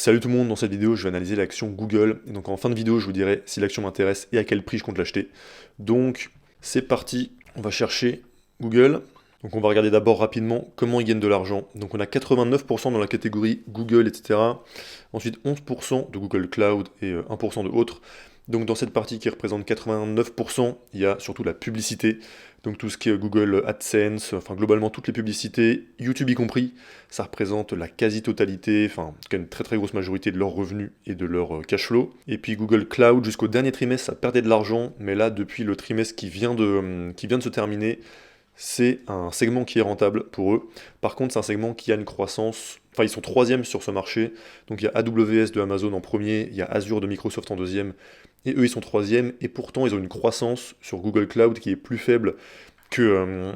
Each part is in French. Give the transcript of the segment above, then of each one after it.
Salut tout le monde, dans cette vidéo je vais analyser l'action Google, et donc en fin de vidéo je vous dirai si l'action m'intéresse et à quel prix je compte l'acheter. Donc c'est parti, on va chercher Google. Donc on va regarder d'abord rapidement comment ils gagnent de l'argent. Donc on a 89% dans la catégorie Google, etc. Ensuite 11% de Google Cloud et 1% de autres. Donc dans cette partie qui représente 89%, il y a surtout la publicité. Donc tout ce qui est Google AdSense, enfin globalement toutes les publicités, YouTube y compris, ça représente la quasi-totalité, enfin en tout cas une très très grosse majorité de leurs revenus et de leur cash flow. Et puis Google Cloud, jusqu'au dernier trimestre, ça perdait de l'argent, mais là depuis le trimestre qui vient de se terminer, c'est un segment qui est rentable pour eux. Par contre, c'est un segment qui a une croissance. Enfin, ils sont troisième sur ce marché. Donc il y a AWS de Amazon en premier, il y a Azure de Microsoft en deuxième, et eux ils sont troisième. Et pourtant, ils ont une croissance sur Google Cloud qui est plus faible que,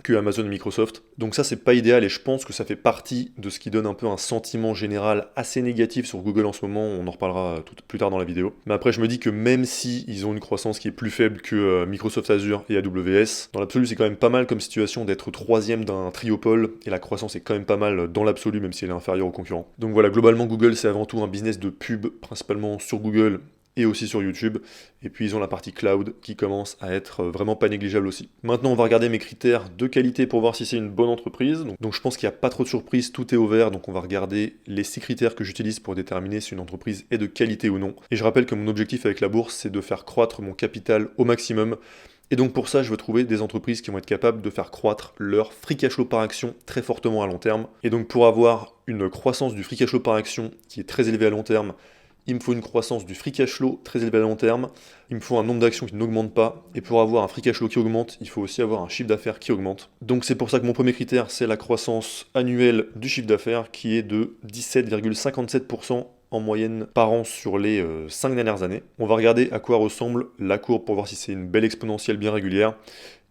que Amazon et Microsoft. Donc ça, c'est pas idéal et je pense que ça fait partie de ce qui donne un peu un sentiment général assez négatif sur Google en ce moment. On en reparlera plus tard dans la vidéo. Mais après, je me dis que même si ils ont une croissance qui est plus faible que Microsoft Azure et AWS, dans l'absolu, c'est quand même pas mal comme situation d'être troisième d'un triopole et la croissance est quand même pas mal dans l'absolu, même si elle est inférieure aux concurrents. Donc voilà, globalement, Google, c'est avant tout un business de pub, principalement sur Google et aussi sur YouTube. Et puis ils ont la partie cloud qui commence à être vraiment pas négligeable aussi. Maintenant, on va regarder mes critères de qualité pour voir si c'est une bonne entreprise. Donc je pense qu'il n'y a pas trop de surprises, tout est ouvert, donc on va regarder les 6 critères que j'utilise pour déterminer si une entreprise est de qualité ou non. Et je rappelle que mon objectif avec la bourse, c'est de faire croître mon capital au maximum. Et donc pour ça, je veux trouver des entreprises qui vont être capables de faire croître leur free cash flow par action très fortement à long terme. Et donc pour avoir une croissance du free cash flow par action qui est très élevée à long terme, il me faut une croissance du free cash flow très élevée à long terme, il me faut un nombre d'actions qui n'augmente pas, et pour avoir un free cash flow qui augmente, il faut aussi avoir un chiffre d'affaires qui augmente. Donc c'est pour ça que mon premier critère, c'est la croissance annuelle du chiffre d'affaires, qui est de 17,57% en moyenne par an sur les 5 dernières années. On va regarder à quoi ressemble la courbe pour voir si c'est une belle exponentielle bien régulière.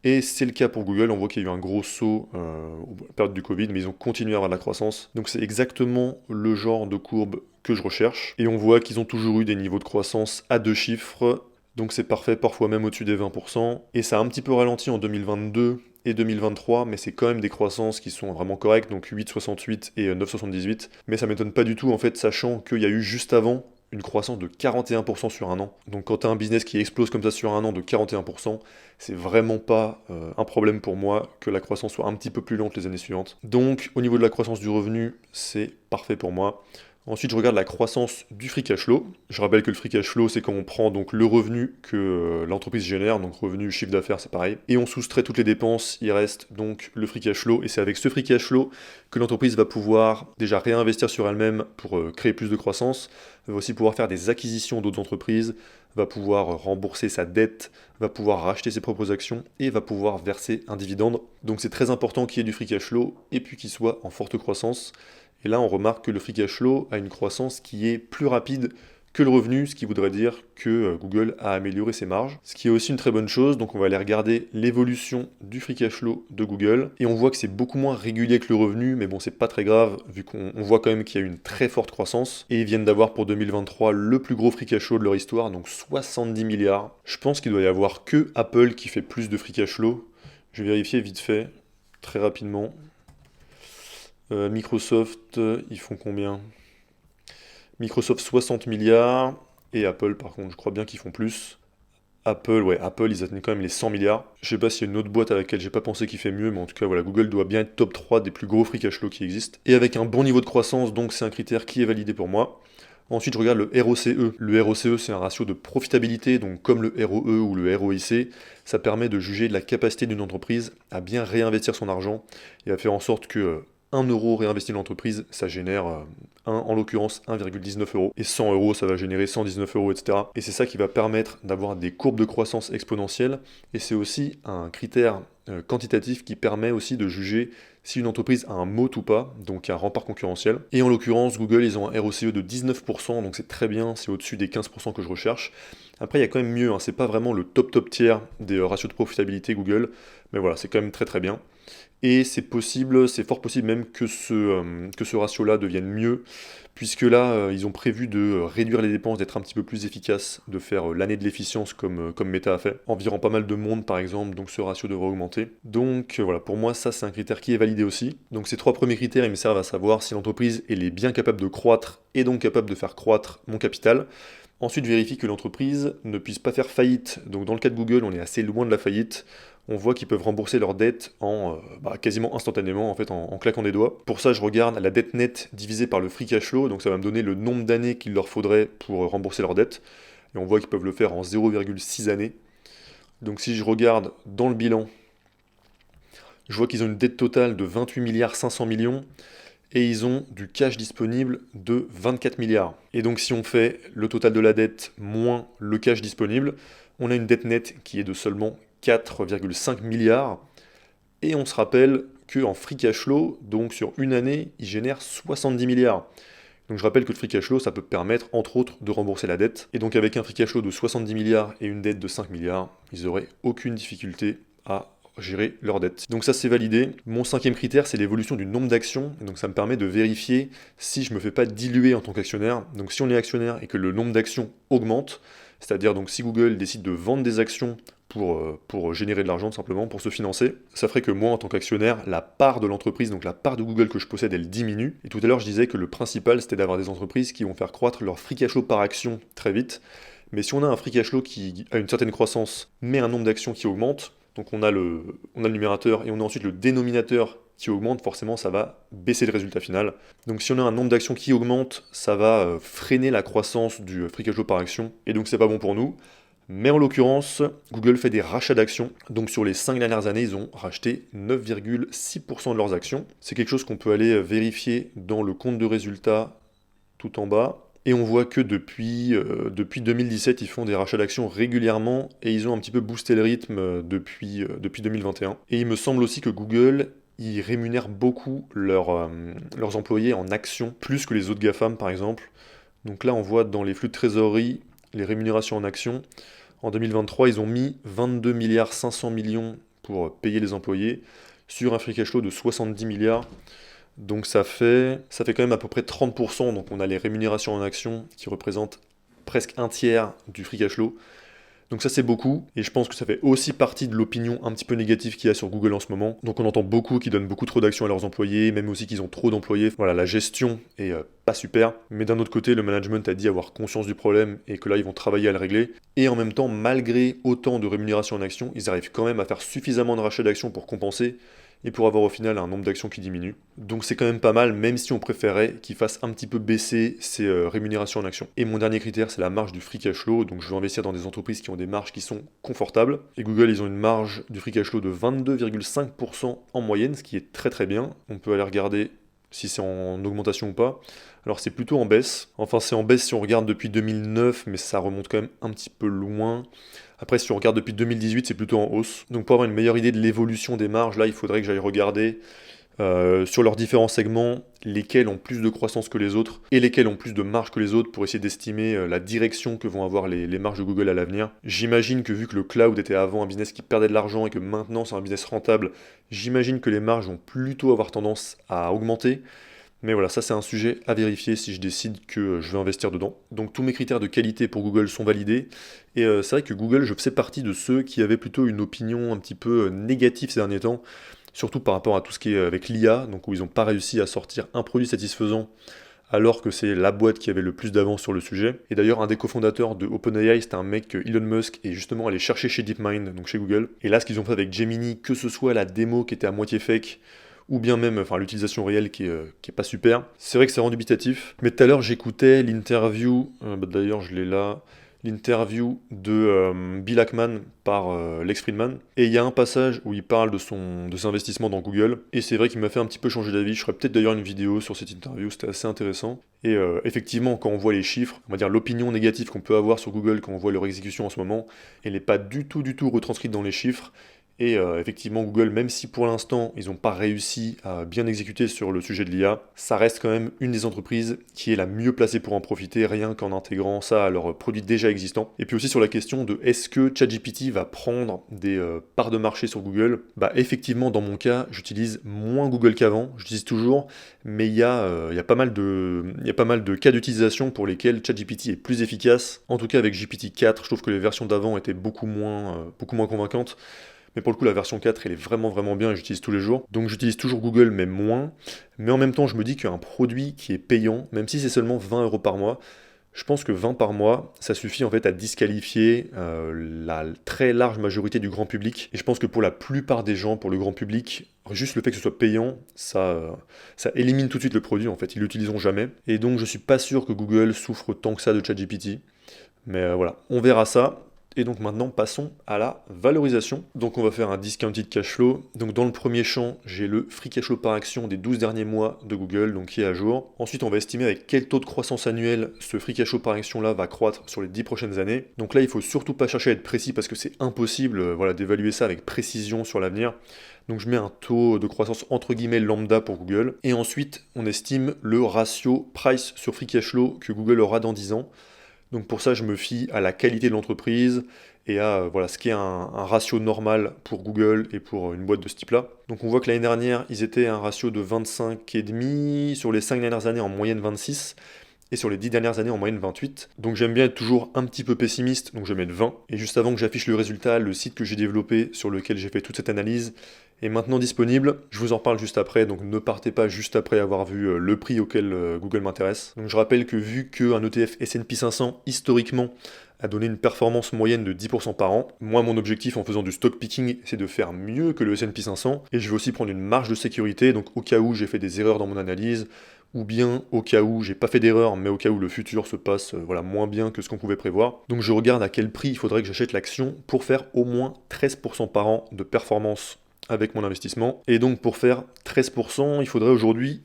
Et c'est le cas pour Google, on voit qu'il y a eu un gros saut à la période du Covid, mais ils ont continué à avoir de la croissance. Donc c'est exactement le genre de courbe que je recherche. Et on voit qu'ils ont toujours eu des niveaux de croissance à 2 chiffres, donc c'est parfait, parfois même au-dessus des 20%. Et ça a un petit peu ralenti en 2022 et 2023, mais c'est quand même des croissances qui sont vraiment correctes, donc 8,68 et 9,78. Mais ça m'étonne pas du tout, en fait, sachant qu'il y a eu juste avant une croissance de 41% sur un an. Donc quand tu as un business qui explose comme ça sur un an de 41%, c'est vraiment pas un problème pour moi que la croissance soit un petit peu plus lente les années suivantes. Donc au niveau de la croissance du revenu, c'est parfait pour moi. Ensuite, je regarde la croissance du free cash flow. Je rappelle que le free cash flow, c'est quand on prend donc le revenu que l'entreprise génère, donc revenu, chiffre d'affaires, c'est pareil, et on soustrait toutes les dépenses, il reste donc le free cash flow, et c'est avec ce free cash flow que l'entreprise va pouvoir déjà réinvestir sur elle-même pour créer plus de croissance, va aussi pouvoir faire des acquisitions d'autres entreprises, va pouvoir rembourser sa dette, va pouvoir racheter ses propres actions, et va pouvoir verser un dividende. Donc c'est très important qu'il y ait du free cash flow, et puis qu'il soit en forte croissance. Et là, on remarque que le free cash flow a une croissance qui est plus rapide que le revenu, ce qui voudrait dire que Google a amélioré ses marges, ce qui est aussi une très bonne chose. Donc on va aller regarder l'évolution du free cash flow de Google, et on voit que c'est beaucoup moins régulier que le revenu, mais bon, c'est pas très grave, vu qu'on voit quand même qu'il y a eu une très forte croissance, et ils viennent d'avoir pour 2023 le plus gros free cash flow de leur histoire, donc 70 milliards. Je pense qu'il doit y avoir que Apple qui fait plus de free cash flow. Je vais vérifier vite fait, très rapidement. Microsoft, ils font combien? Microsoft 60 milliards, et Apple par contre, je crois bien qu'ils font plus. Apple, ils atteignent quand même les 100 milliards. Je sais pas s'il y a une autre boîte à laquelle j'ai pas pensé qui fait mieux, mais en tout cas, voilà, Google doit bien être top 3 des plus gros free cash flow qui existent. Et avec un bon niveau de croissance, donc c'est un critère qui est validé pour moi. Ensuite, je regarde le ROCE. Le ROCE, c'est un ratio de profitabilité, donc comme le ROE ou le ROIC, ça permet de juger de la capacité d'une entreprise à bien réinvestir son argent et à faire en sorte que 1 euro réinvesti dans l'entreprise, ça génère en l'occurrence 1,19 euros. Et 100 euros, ça va générer 119 euros, etc. Et c'est ça qui va permettre d'avoir des courbes de croissance exponentielles. Et c'est aussi un critère quantitatif qui permet aussi de juger si une entreprise a un moat ou pas, donc un rempart concurrentiel. Et en l'occurrence, Google, ils ont un ROCE de 19%, donc c'est très bien, c'est au-dessus des 15% que je recherche. Après, il y a quand même mieux, hein, c'est pas vraiment le top tiers des ratios de profitabilité Google, mais voilà, c'est quand même très très bien. Et c'est possible, c'est fort possible même que ce ratio-là devienne mieux, puisque là, ils ont prévu de réduire les dépenses, d'être un petit peu plus efficace, de faire l'année de l'efficience comme Meta a fait, en virant pas mal de monde par exemple, donc ce ratio devrait augmenter. Donc voilà, pour moi ça c'est un critère qui est validé aussi. Donc ces 3 premiers critères, ils me servent à savoir si l'entreprise elle est bien capable de croître et donc capable de faire croître mon capital. Ensuite, vérifie que l'entreprise ne puisse pas faire faillite. Donc dans le cas de Google, on est assez loin de la faillite. On voit qu'ils peuvent rembourser leurs dettes quasiment instantanément, en fait, en claquant des doigts. Pour ça, je regarde la dette nette divisée par le free cash flow, donc ça va me donner le nombre d'années qu'il leur faudrait pour rembourser leurs dettes. Et on voit qu'ils peuvent le faire en 0,6 années. Donc si je regarde dans le bilan, je vois qu'ils ont une dette totale de 28 milliards 500 millions et ils ont du cash disponible de 24 milliards. Et donc si on fait le total de la dette moins le cash disponible, on a une dette nette qui est de seulement 4,5 milliards. Et on se rappelle qu'en free cash flow, donc sur une année, ils génèrent 70 milliards. Donc je rappelle que le free cash flow, ça peut permettre, entre autres, de rembourser la dette. Et donc avec un free cash flow de 70 milliards et une dette de 5 milliards, ils n'auraient aucune difficulté à gérer leur dette. Donc ça c'est validé. Mon 5e critère, c'est l'évolution du nombre d'actions. Donc ça me permet de vérifier si je ne me fais pas diluer en tant qu'actionnaire. Donc si on est actionnaire et que le nombre d'actions augmente, c'est-à-dire donc si Google décide de vendre des actions pour générer de l'argent tout simplement, pour se financer, ça ferait que moi en tant qu'actionnaire, la part de l'entreprise, donc la part de Google que je possède, elle diminue. Et tout à l'heure je disais que le principal c'était d'avoir des entreprises qui vont faire croître leur free cash flow par action très vite. Mais si on a un free cash flow qui a une certaine croissance, mais un nombre d'actions qui augmente, donc on a le numérateur et on a ensuite le dénominateur qui augmente, forcément ça va baisser le résultat final. Donc si on a un nombre d'actions qui augmente, ça va freiner la croissance du free cash flow par action, et donc c'est pas bon pour nous. Mais en l'occurrence, Google fait des rachats d'actions. Donc sur les 5 dernières années, ils ont racheté 9,6% de leurs actions. C'est quelque chose qu'on peut aller vérifier dans le compte de résultats tout en bas. Et on voit que depuis 2017, ils font des rachats d'actions régulièrement et ils ont un petit peu boosté le rythme depuis 2021. Et il me semble aussi que Google, ils rémunèrent beaucoup leurs employés en actions, plus que les autres GAFAM par exemple. Donc là, on voit dans les flux de trésorerie, les rémunérations en actions. En 2023, ils ont mis 22 milliards 500 millions pour payer les employés sur un free cash flow de 70 milliards. Donc ça fait quand même à peu près 30%. Donc on a les rémunérations en actions qui représentent presque un tiers du free cash flow. Donc ça c'est beaucoup, et je pense que ça fait aussi partie de l'opinion un petit peu négative qu'il y a sur Google en ce moment. Donc on entend beaucoup qu'ils donnent beaucoup trop d'actions à leurs employés, même aussi qu'ils ont trop d'employés. Voilà, la gestion est pas super, mais d'un autre côté, le management a dit avoir conscience du problème et que là ils vont travailler à le régler. Et en même temps, malgré autant de rémunération en actions, ils arrivent quand même à faire suffisamment de rachats d'actions pour compenser et pour avoir au final un nombre d'actions qui diminue. Donc c'est quand même pas mal, même si on préférait qu'ils fassent un petit peu baisser ces rémunérations en actions. Et mon dernier critère, c'est la marge du free cash flow. Donc je veux investir dans des entreprises qui ont des marges qui sont confortables. Et Google, ils ont une marge du free cash flow de 22,5% en moyenne, ce qui est très très bien. On peut aller regarder si c'est en augmentation ou pas. Alors c'est plutôt en baisse. Enfin c'est en baisse si on regarde depuis 2009, mais ça remonte quand même un petit peu loin. Après, si on regarde depuis 2018, c'est plutôt en hausse. Donc pour avoir une meilleure idée de l'évolution des marges, là, il faudrait que j'aille regarder sur leurs différents segments, lesquels ont plus de croissance que les autres et lesquels ont plus de marge que les autres pour essayer d'estimer la direction que vont avoir les marges de Google à l'avenir. J'imagine que vu que le cloud était avant un business qui perdait de l'argent et que maintenant c'est un business rentable, j'imagine que les marges vont plutôt avoir tendance à augmenter. Mais voilà, ça c'est un sujet à vérifier si je décide que je vais investir dedans. Donc tous mes critères de qualité pour Google sont validés. Et c'est vrai que Google, je faisais partie de ceux qui avaient plutôt une opinion un petit peu négative ces derniers temps, surtout par rapport à tout ce qui est avec l'IA, donc où ils n'ont pas réussi à sortir un produit satisfaisant, alors que c'est la boîte qui avait le plus d'avance sur le sujet. Et d'ailleurs, un des cofondateurs de OpenAI, c'était un mec que Elon Musk est justement allé chercher chez DeepMind, donc chez Google. Et là, ce qu'ils ont fait avec Gemini, que ce soit la démo qui était à moitié fake, ou bien même l'utilisation réelle qui est pas super. C'est vrai que c'est rendu dubitatif. Mais tout à l'heure, j'écoutais l'interview, d'ailleurs je l'ai là, l'interview de Bill Ackman par Lex Fridman. Et il y a un passage où il parle de ses investissements dans Google. Et c'est vrai qu'il m'a fait un petit peu changer d'avis. Je ferai peut-être d'ailleurs une vidéo sur cette interview, c'était assez intéressant. Et effectivement, quand on voit les chiffres, on va dire l'opinion négative qu'on peut avoir sur Google quand on voit leur exécution en ce moment, elle n'est pas du tout retranscrite dans les chiffres. Et effectivement, Google, même si pour l'instant, ils n'ont pas réussi à bien exécuter sur le sujet de l'IA, ça reste quand même une des entreprises qui est la mieux placée pour en profiter, rien qu'en intégrant ça à leurs produits déjà existants. Et puis aussi sur la question de est-ce que ChatGPT va prendre des parts de marché sur Google, bah effectivement, dans mon cas, j'utilise moins Google qu'avant, j'utilise toujours, mais il y a pas mal de cas d'utilisation pour lesquels ChatGPT est plus efficace. En tout cas, avec GPT-4, je trouve que les versions d'avant étaient beaucoup moins convaincantes. Mais pour le coup, la version 4, elle est vraiment vraiment bien et j'utilise tous les jours. Donc j'utilise toujours Google, mais moins. Mais en même temps, je me dis qu'un produit qui est payant, même si c'est seulement 20 € par mois, je pense que 20 par mois, ça suffit en fait à disqualifier la très large majorité du grand public. Et je pense que pour la plupart des gens, pour le grand public, juste le fait que ce soit payant, ça élimine tout de suite le produit en fait. Ils l'utiliseront jamais. Et donc je suis pas sûr que Google souffre tant que ça de ChatGPT. Mais voilà, on verra ça. Et donc maintenant, passons à la valorisation. Donc on va faire un discounted cash flow. Donc dans le premier champ, j'ai le free cash flow par action des 12 derniers mois de Google, donc qui est à jour. Ensuite, on va estimer avec quel taux de croissance annuel ce free cash flow par action là va croître sur les 10 prochaines années. Donc là, il faut surtout pas chercher à être précis parce que c'est impossible d'évaluer ça avec précision sur l'avenir. Donc je mets un taux de croissance entre guillemets lambda pour Google. Et ensuite, on estime le ratio price sur free cash flow que Google aura dans 10 ans. Donc pour ça, je me fie à la qualité de l'entreprise et à ce qui est un ratio normal pour Google et pour une boîte de ce type-là. Donc on voit que l'année dernière, ils étaient à un ratio de 25,5, sur les 5 dernières années en moyenne 26, et sur les 10 dernières années en moyenne 28. Donc j'aime bien être toujours un petit peu pessimiste, donc je vais mettre 20. Et juste avant que j'affiche le résultat, le site que j'ai développé, sur lequel j'ai fait toute cette analyse, est maintenant disponible. Je vous en parle juste après, donc ne partez pas juste après avoir vu le prix auquel Google m'intéresse. Donc je rappelle que vu qu'un ETF S&P 500, historiquement, a donné une performance moyenne de 10% par an, moi mon objectif en faisant du stock picking, c'est de faire mieux que le S&P 500, et je vais aussi prendre une marge de sécurité, donc au cas où j'ai fait des erreurs dans mon analyse, ou bien au cas où j'ai pas fait d'erreur, mais au cas où le futur se passe moins bien que ce qu'on pouvait prévoir. Donc je regarde à quel prix il faudrait que j'achète l'action pour faire au moins 13% par an de performance avec mon investissement. Et donc pour faire 13%, il faudrait aujourd'hui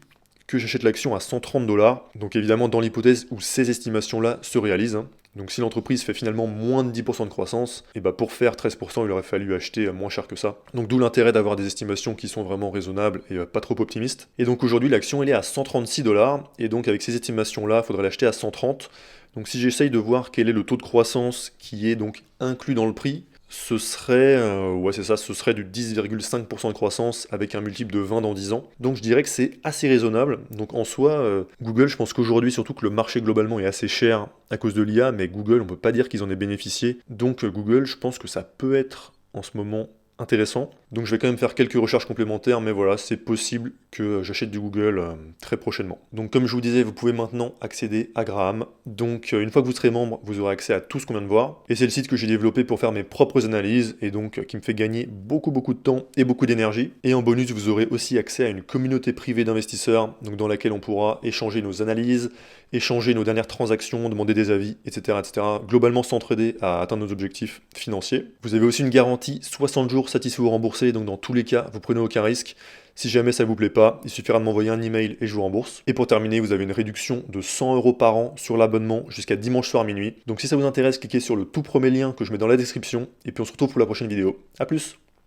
que j'achète l'action à 130 $. Donc évidemment dans l'hypothèse où ces estimations-là se réalisent. Donc si l'entreprise fait finalement moins de 10% de croissance, et bah pour faire 13%, il aurait fallu acheter moins cher que ça. Donc d'où l'intérêt d'avoir des estimations qui sont vraiment raisonnables et pas trop optimistes. Et donc aujourd'hui l'action elle est à 136 $, et donc avec ces estimations-là, il faudrait l'acheter à 130. Donc si j'essaye de voir quel est le taux de croissance qui est donc inclus dans le prix, ce serait, ce serait du 10,5% de croissance avec un multiple de 20 dans 10 ans. Donc je dirais que c'est assez raisonnable. Donc en soi, Google, je pense qu'aujourd'hui, surtout que le marché globalement est assez cher à cause de l'IA, mais Google, on peut pas dire qu'ils en aient bénéficié. Donc Google, je pense que ça peut être en ce moment intéressant. Donc je vais quand même faire quelques recherches complémentaires, mais voilà, c'est possible que j'achète du Google très prochainement. Donc comme je vous disais, vous pouvez maintenant accéder à Graham. Donc une fois que vous serez membre, vous aurez accès à tout ce qu'on vient de voir. Et c'est le site que j'ai développé pour faire mes propres analyses et donc qui me fait gagner beaucoup de temps et beaucoup d'énergie. Et en bonus, vous aurez aussi accès à une communauté privée d'investisseurs, donc dans laquelle on pourra échanger nos analyses, échanger nos dernières transactions, demander des avis, etc. Globalement s'entraider à atteindre nos objectifs financiers. Vous avez aussi une garantie 60 jours satisfait ou remboursé, donc dans tous les cas, vous prenez aucun risque. Si jamais ça vous plaît pas, il suffira de m'envoyer un email et je vous rembourse. Et pour terminer, vous avez une réduction de 100 € par an sur l'abonnement jusqu'à dimanche soir minuit. Donc si ça vous intéresse, cliquez sur le tout premier lien que je mets dans la description et puis on se retrouve pour la prochaine vidéo. A plus!